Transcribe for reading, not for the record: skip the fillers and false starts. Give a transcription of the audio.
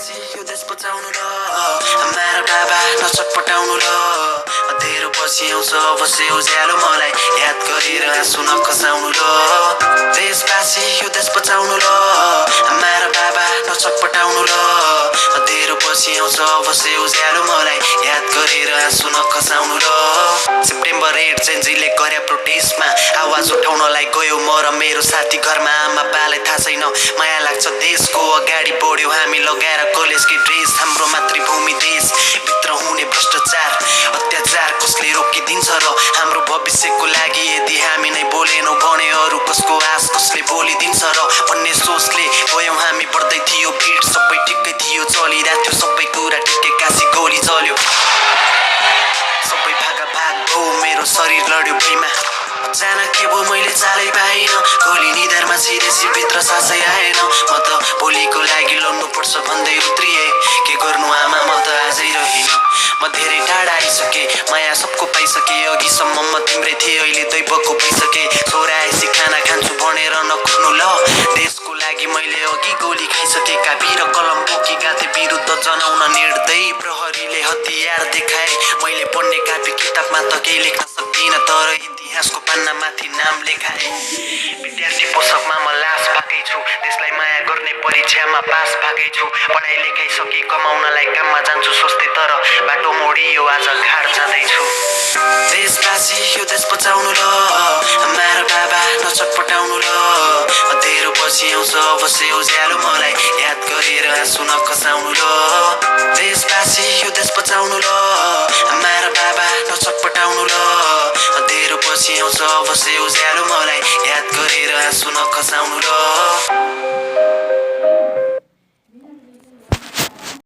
देशवासी यो देश बचाउनु ल आमा र बाबा नचटपटाउनु ल अँध्यारो पछि आउँछ अवश्य उज्यालो मलाई याद गरेर आँसु नखसाउनु ल देशवासी यो देश बचाउनु ल आमा र बाबा नचटपटाउनु ल अँध्यारो पछि आउँछ अवश्य उज्यालो मलाई याद गरेर आँसु नखसाउनु ल सेप्टेम्बर 8 जेन्जीले गरे प्रोटेस्टमा आवाज उठाउनलाई गयो म र मेरो साथी घरमा आमा बालाई थाहा छैन माया लाग्छ देशको अगाडि बढ्यो हामी लगाएर कलेजकै ड्रेस हाम्रो मातृभूमि देश भित्र हुने भ्रष्टाचार अत्याचार कसले रोकिदिन्छ र हाम्रो भविष्यको लागि यदि हामी नै बोलेनौँ भने अरू कसको आश कसले बोलिदिन्छ र भन्ने सोचले गयौँ हामी बढ्दै थियो भिड सबै ठिकै थियो चलिरहेको थियो सबै कुरा ठिकै कासी गोली चल्यो सबै भागाभाग भयो मेरो शरीर लड्यो भुइँमा अचानक के भयो मैले चालै पाइन गोली निधारमा छिरेसी भित्र सासै आएन म त भोलिको लागि लड्नुपर्छ भन्दै उत्रिए के गर्नु आमा म त आजै रहेन म धेरै टाढा आइसके माया सबको पाइसके अघिसम्म म तिम्रै थिएँ अहिले दैवको भइसके छोरा आएसी खाना खान्छु भनेर नकुर्नु ल देशको लागि मैले अघि गोली खाइसकेका वीर कलम बोकी गाथे विरुद्ध जनाउन निर्दय प्रहरीले हतियार देखाए मैले पढ्ने कापी किताबमा त केही लेख्न सक्दिनँ तर इतिहासको पान्नामाथि नाम लेखाए विद्यार्थी पोसाकमा म लास पाकै छु देशलाई माया गर्ने परीक्षामा पास पाकै छु पढाइ लेखाइ सके कमाउनलाई काममा जान्छु सोच्दै तर बाटो मोडियो आज घाट जाँदैछु देशवासी यो देश बचाउनु ल आमा र बाबा नचटपटाउनु ल अँध्यारो पछि आउँछ अवश्य उज्यालो मलाई याद गरेर आँसु नखसाउनु ल देशवासी यो देश बचाउनु ल आमा र बाबा नचटपटाउनु ल अँध्यारो पछि आउँछ अवश्य उज्यालो मलाई याद गरेर आँसु नखसाउनु ल